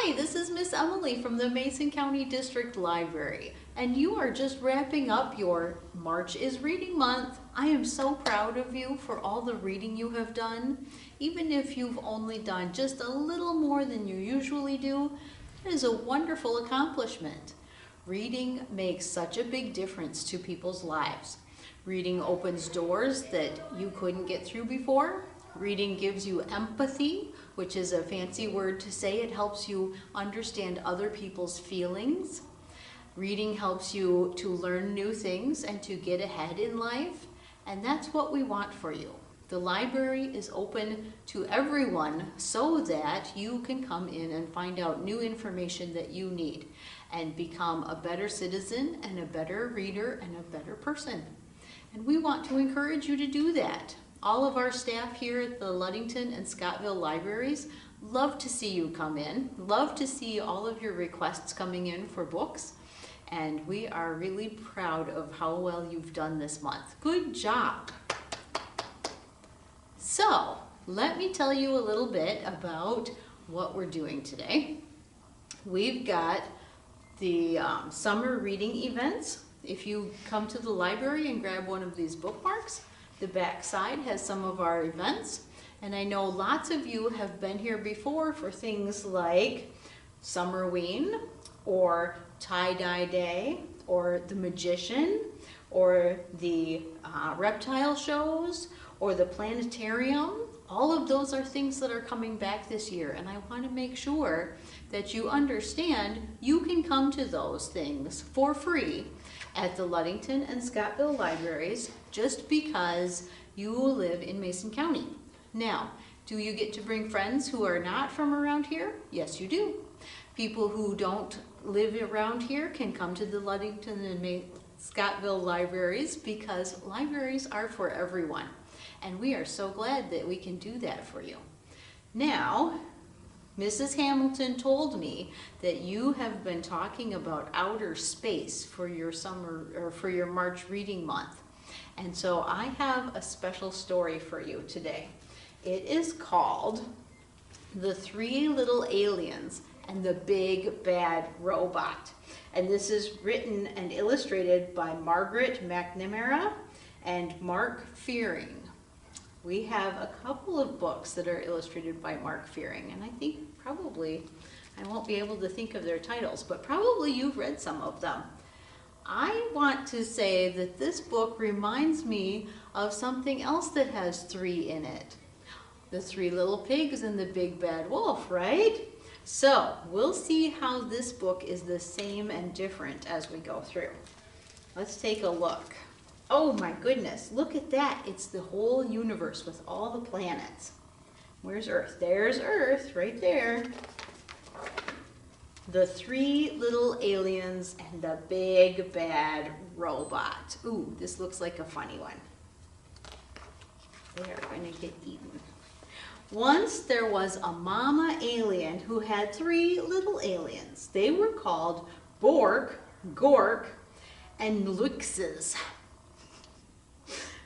Hi, this is Miss Emily from the Mason County District Library, and you are just wrapping up your March is Reading Month. I am so proud of you for all the reading you have done. Even if you've only done just a little more than you usually do, it is a wonderful accomplishment. Reading makes such a big difference to people's lives. Reading opens doors that you couldn't get through before. Reading gives you empathy, which is a fancy word to say it helps you understand other people's feelings. Reading helps you to learn new things and to get ahead in life, and that's what we want for you. The library is open to everyone so that you can come in and find out new information that you need and become a better citizen and a better reader and a better person. And we want to encourage you to do that. All of our staff here at the Ludington and Scottville libraries love to see you come in, love to see all of your requests coming in for books, and we are really proud of how well you've done this month. Good job! So, let me tell you a little bit about what we're doing today. We've got the summer reading events. If you come to the library and grab one of these bookmarks, the back side has some of our events, and I know lots of you have been here before for things like Summerween, or Tie-Dye Day, or the Magician, or the reptile shows, or the planetarium. All of those are things that are coming back this year, and I want to make sure that you understand you can come to those things for free at the Ludington and Scottville libraries just because you live in Mason County. Now, do you get to bring friends who are not from around here? Yes, you do. People who don't live around here can come to the Ludington and Scottville libraries because libraries are for everyone. And we are so glad that we can do that for you. Now, Mrs. Hamilton told me that you have been talking about outer space for your summer or for your March reading month. And so I have a special story for you today. It is called The Three Little Aliens and the Big Bad Robot. And this is written and illustrated by Margaret McNamara and Mark Fearing. We have a couple of books that are illustrated by Mark Fearing, and I think probably, I won't be able to think of their titles, but probably you've read some of them. I want to say that this book reminds me of something else that has three in it. The Three Little Pigs and the Big Bad Wolf, right? So we'll see how this book is the same and different as we go through. Let's take a look. Oh my goodness, look at that. It's the whole universe with all the planets. Where's Earth? There's Earth right there. The Three Little Aliens and the Big Bad Robot. Ooh, this looks like a funny one. They are going to get eaten. Once there was a mama alien who had three little aliens. They were called Bork, Gork, and Luixes.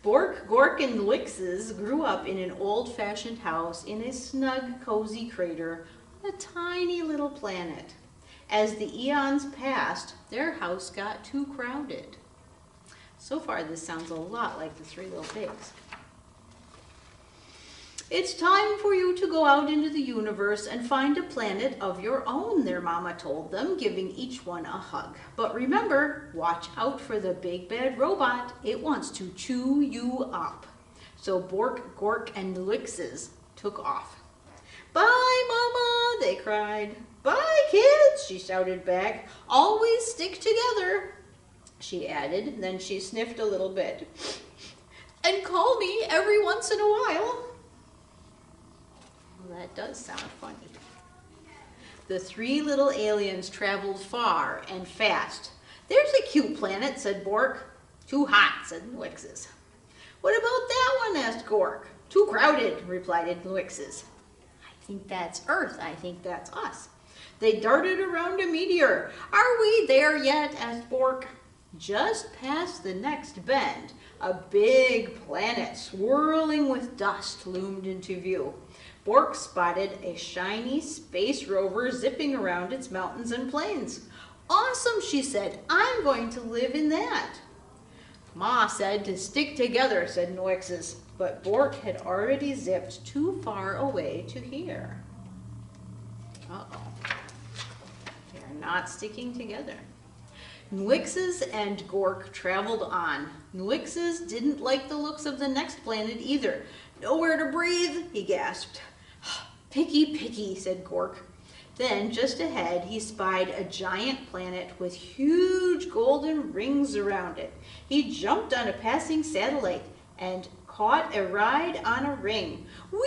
Bork, Gork, and Luixes grew up in an old-fashioned house in a snug, cozy crater on a tiny little planet. As the eons passed, their house got too crowded. So far, this sounds a lot like the Three Little Pigs. It's time for you to go out into the universe and find a planet of your own, their mama told them, giving each one a hug. But remember, watch out for the Big Bad Robot. It wants to chew you up. So Bork, Gork, and Luixes took off. Bye, Mama, they cried. Bye, kids, she shouted back. Always stick together, she added. Then she sniffed a little bit. And call me every once in a while. Well, that does sound funny. The three little aliens traveled far and fast. There's a cute planet, said Bork. Too hot, said Luixes. What about that one, asked Gork. Too crowded, replied Luixes. I think that's Earth. I think that's us. They darted around a meteor. Are we there yet, asked Bork. Just past the next bend, a big planet swirling with dust loomed into view. Bork spotted a shiny space rover zipping around its mountains and plains. Awesome, she said. I'm going to live in that. Ma said to stick together, said Nuixes, but Bork had already zipped too far away to hear. Uh-oh. They're not sticking together. Nuixes and Gork traveled on. Nuixes didn't like the looks of the next planet either. Nowhere to breathe, he gasped. Picky, picky, said Gork. Then, just ahead, he spied a giant planet with huge golden rings around it. He jumped on a passing satellite and caught a ride on a ring. Whee!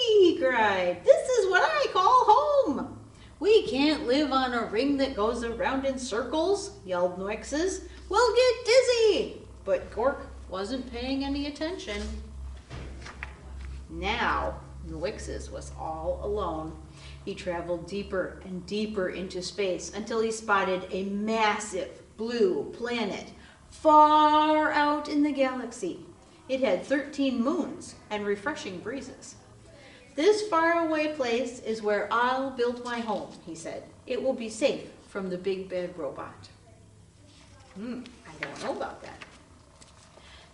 He cried. This is what I call home. We can't live on a ring that goes around in circles, yelled Nuixes. We'll get dizzy. But Gork wasn't paying any attention. Now, Nuixes was all alone. He traveled deeper and deeper into space until he spotted a massive blue planet far out in the galaxy. It had 13 moons and refreshing breezes. This faraway place is where I'll build my home, he said. It will be safe from the big bad robot. I don't know about that.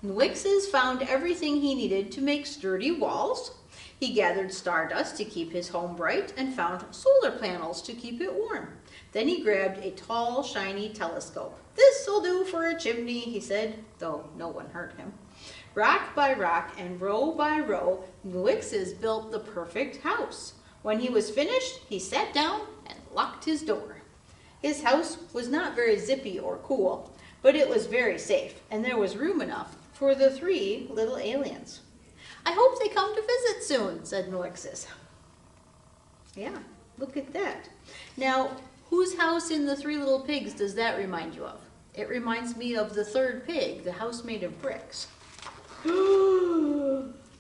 Nuixes found everything he needed to make sturdy walls. He gathered stardust to keep his home bright and found solar panels to keep it warm. Then he grabbed a tall, shiny telescope. This'll do for a chimney, he said, though no one heard him. Rock by rock and row by row, Nuixes built the perfect house. When he was finished, he sat down and locked his door. His house was not very zippy or cool, but it was very safe, and there was room enough for the 3 little aliens. I hope they come to visit soon, said Nuixes. Yeah, look at that. Now, whose house in the 3 Little Pigs does that remind you of? It reminds me of the 3rd pig, the house made of bricks.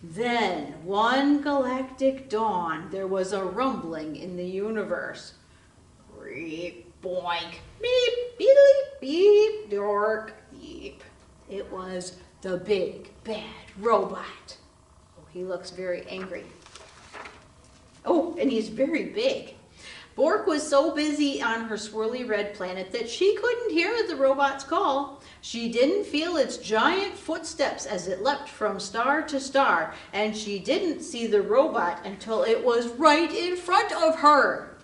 Then, one galactic dawn, there was a rumbling in the universe. Creep, boink, beep, beep, beep, dork, beep. It was the big bad robot. Oh, he looks very angry. Oh, and he's very big. Bork was so busy on her swirly red planet that she couldn't hear the robot's call. She didn't feel its giant footsteps as it leapt from star to star, and she didn't see the robot until it was right in front of her.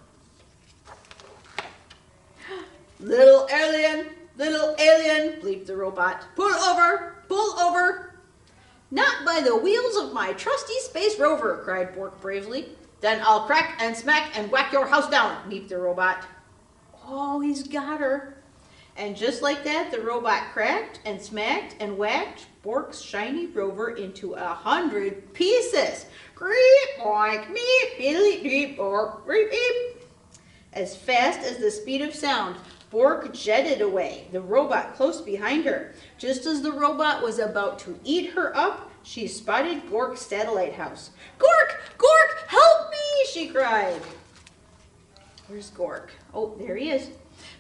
Little alien, bleeped the robot. Pull over, pull over. Not by the wheels of my trusty space rover, cried Bork bravely. Then I'll crack and smack and whack your house down, beeped the robot. Oh, he's got her. And just like that, the robot cracked and smacked and whacked Bork's shiny rover into 100 pieces. Creep, boink, meep, beep, beep, bork, beep, beep. As fast as the speed of sound, Bork jetted away, the robot close behind her. Just as the robot was about to eat her up, she spotted Gork's satellite house. Gork! Gork! Help me! She cried. Where's Gork? Oh, there he is.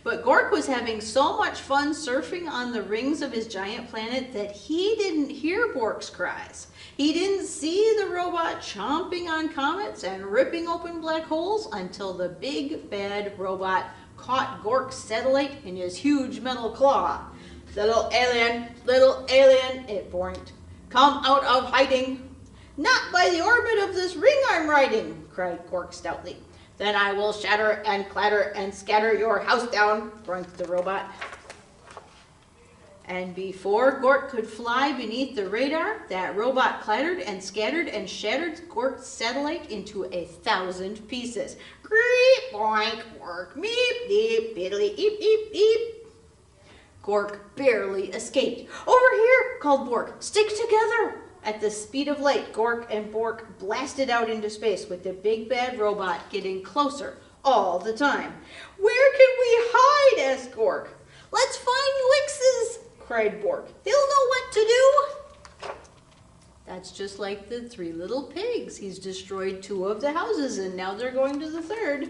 But Gork was having so much fun surfing on the rings of his giant planet that he didn't hear Bork's cries. He didn't see the robot chomping on comets and ripping open black holes until the big bad robot caught Gork's satellite in his huge metal claw. Little alien, it boinked. Come out of hiding. Not by the orbit of this ring I'm riding, cried Gork stoutly. Then I will shatter and clatter and scatter your house down, boinked the robot. And before Gork could fly beneath the radar, that robot clattered and scattered and shattered Gork's satellite into 1,000 pieces. Creep, boink, work, meep, deep, biddly, eep, eep, eep. Gork barely escaped. Over here, called Bork. Stick together. At the speed of light, Gork and Bork blasted out into space with the big bad robot getting closer all the time. Where can we hide? Asked Gork. Let's find Nuixes, cried Bork. They'll know what to do. That's just like the 3 Little Pigs. He's destroyed 2 of the houses and now they're going to the 3rd.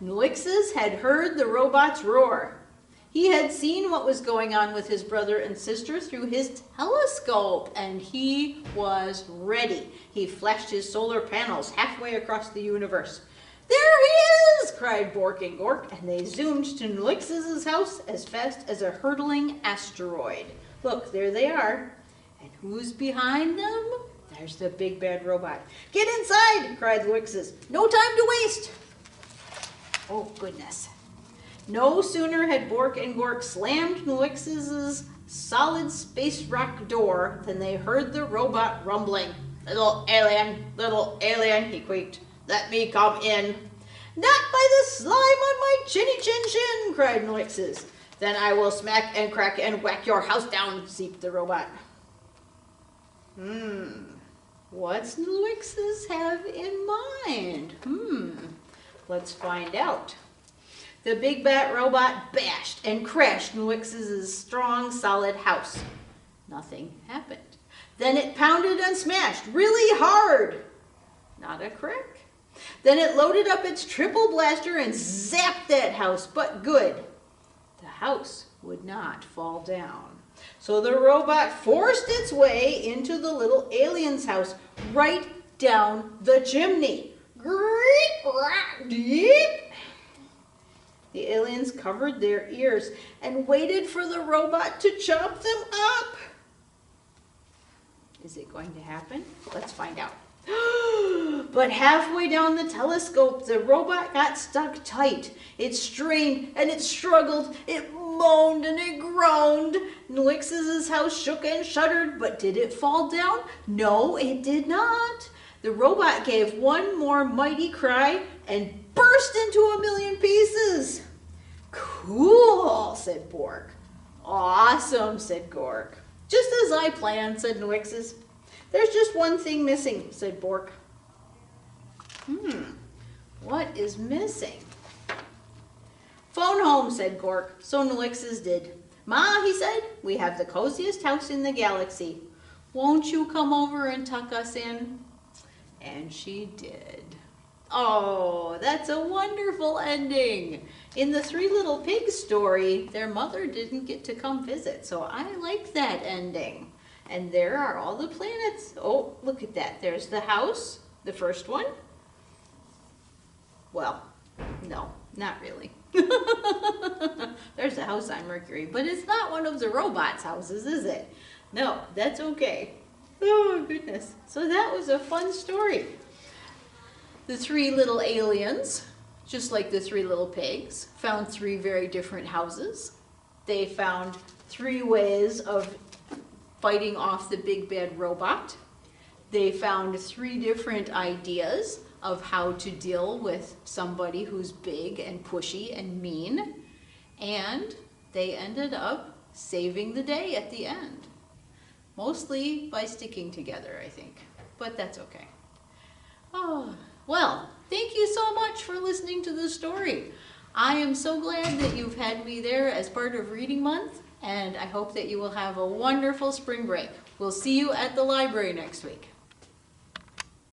Nuixes had heard the robot's roar. He had seen what was going on with his brother and sister through his telescope, and he was ready. He flashed his solar panels halfway across the universe. "There he is!" cried Bork and Gork, and they zoomed to Nlix's house as fast as a hurtling asteroid. Look, there they are. And who's behind them? There's the big bad robot. "Get inside!" cried Nlix's. "No time to waste!" Oh, goodness. No sooner had Bork and Gork slammed Nlix's solid space rock door than they heard the robot rumbling. little alien, he quaked. "Let me come in." "Not by the slime on my chinny chin chin," cried Nlix's. "Then I will smack and crack and whack your house down," seeped the robot. What's Nlix's have in mind? Let's find out. The big bat robot bashed and crashed Nlix's strong, solid house. Nothing happened. Then it pounded and smashed really hard. Not a crack. Then it loaded up its triple blaster and zapped that house, but good. The house would not fall down. So the robot forced its way into the little alien's house, right down the chimney. Greep, rat, deep. The aliens covered their ears and waited for the robot to chop them up. Is it going to happen? Let's find out. But halfway down the telescope, the robot got stuck tight. It strained and it struggled. It moaned and it groaned. Nlix's house shook and shuddered, but did it fall down? No, it did not. The robot gave one more mighty cry and burst into a million pieces. "Cool," said Bork. "Awesome," said Gork. "Just as I planned," said Nlix's. "There's just one thing missing," said Bork. What is missing? "Phone home," said Gork. So Nlix's did. "Ma," he said, "we have the coziest house in the galaxy. Won't you come over and tuck us in?" And she did. Oh, that's a wonderful ending. In the Three Little Pigs story, their mother didn't get to come visit, so I like that ending. And there are all the planets. Oh, look at that. There's the house, the first one. Well, no, not really. There's the house on Mercury, but it's not one of the robots' houses, is it? No, that's okay. Oh, goodness. So that was a fun story. The three little aliens, just like the Three Little Pigs, found three very different houses. They found three ways of fighting off the big bad robot. They found three different ideas of how to deal with somebody who's big and pushy and mean. And they ended up saving the day at the end. Mostly by sticking together, I think. But that's okay. Oh, well, thank you so much for listening to the story. I am so glad that you've had me there as part of Reading Month, and I hope that you will have a wonderful spring break. We'll see you at the library next week.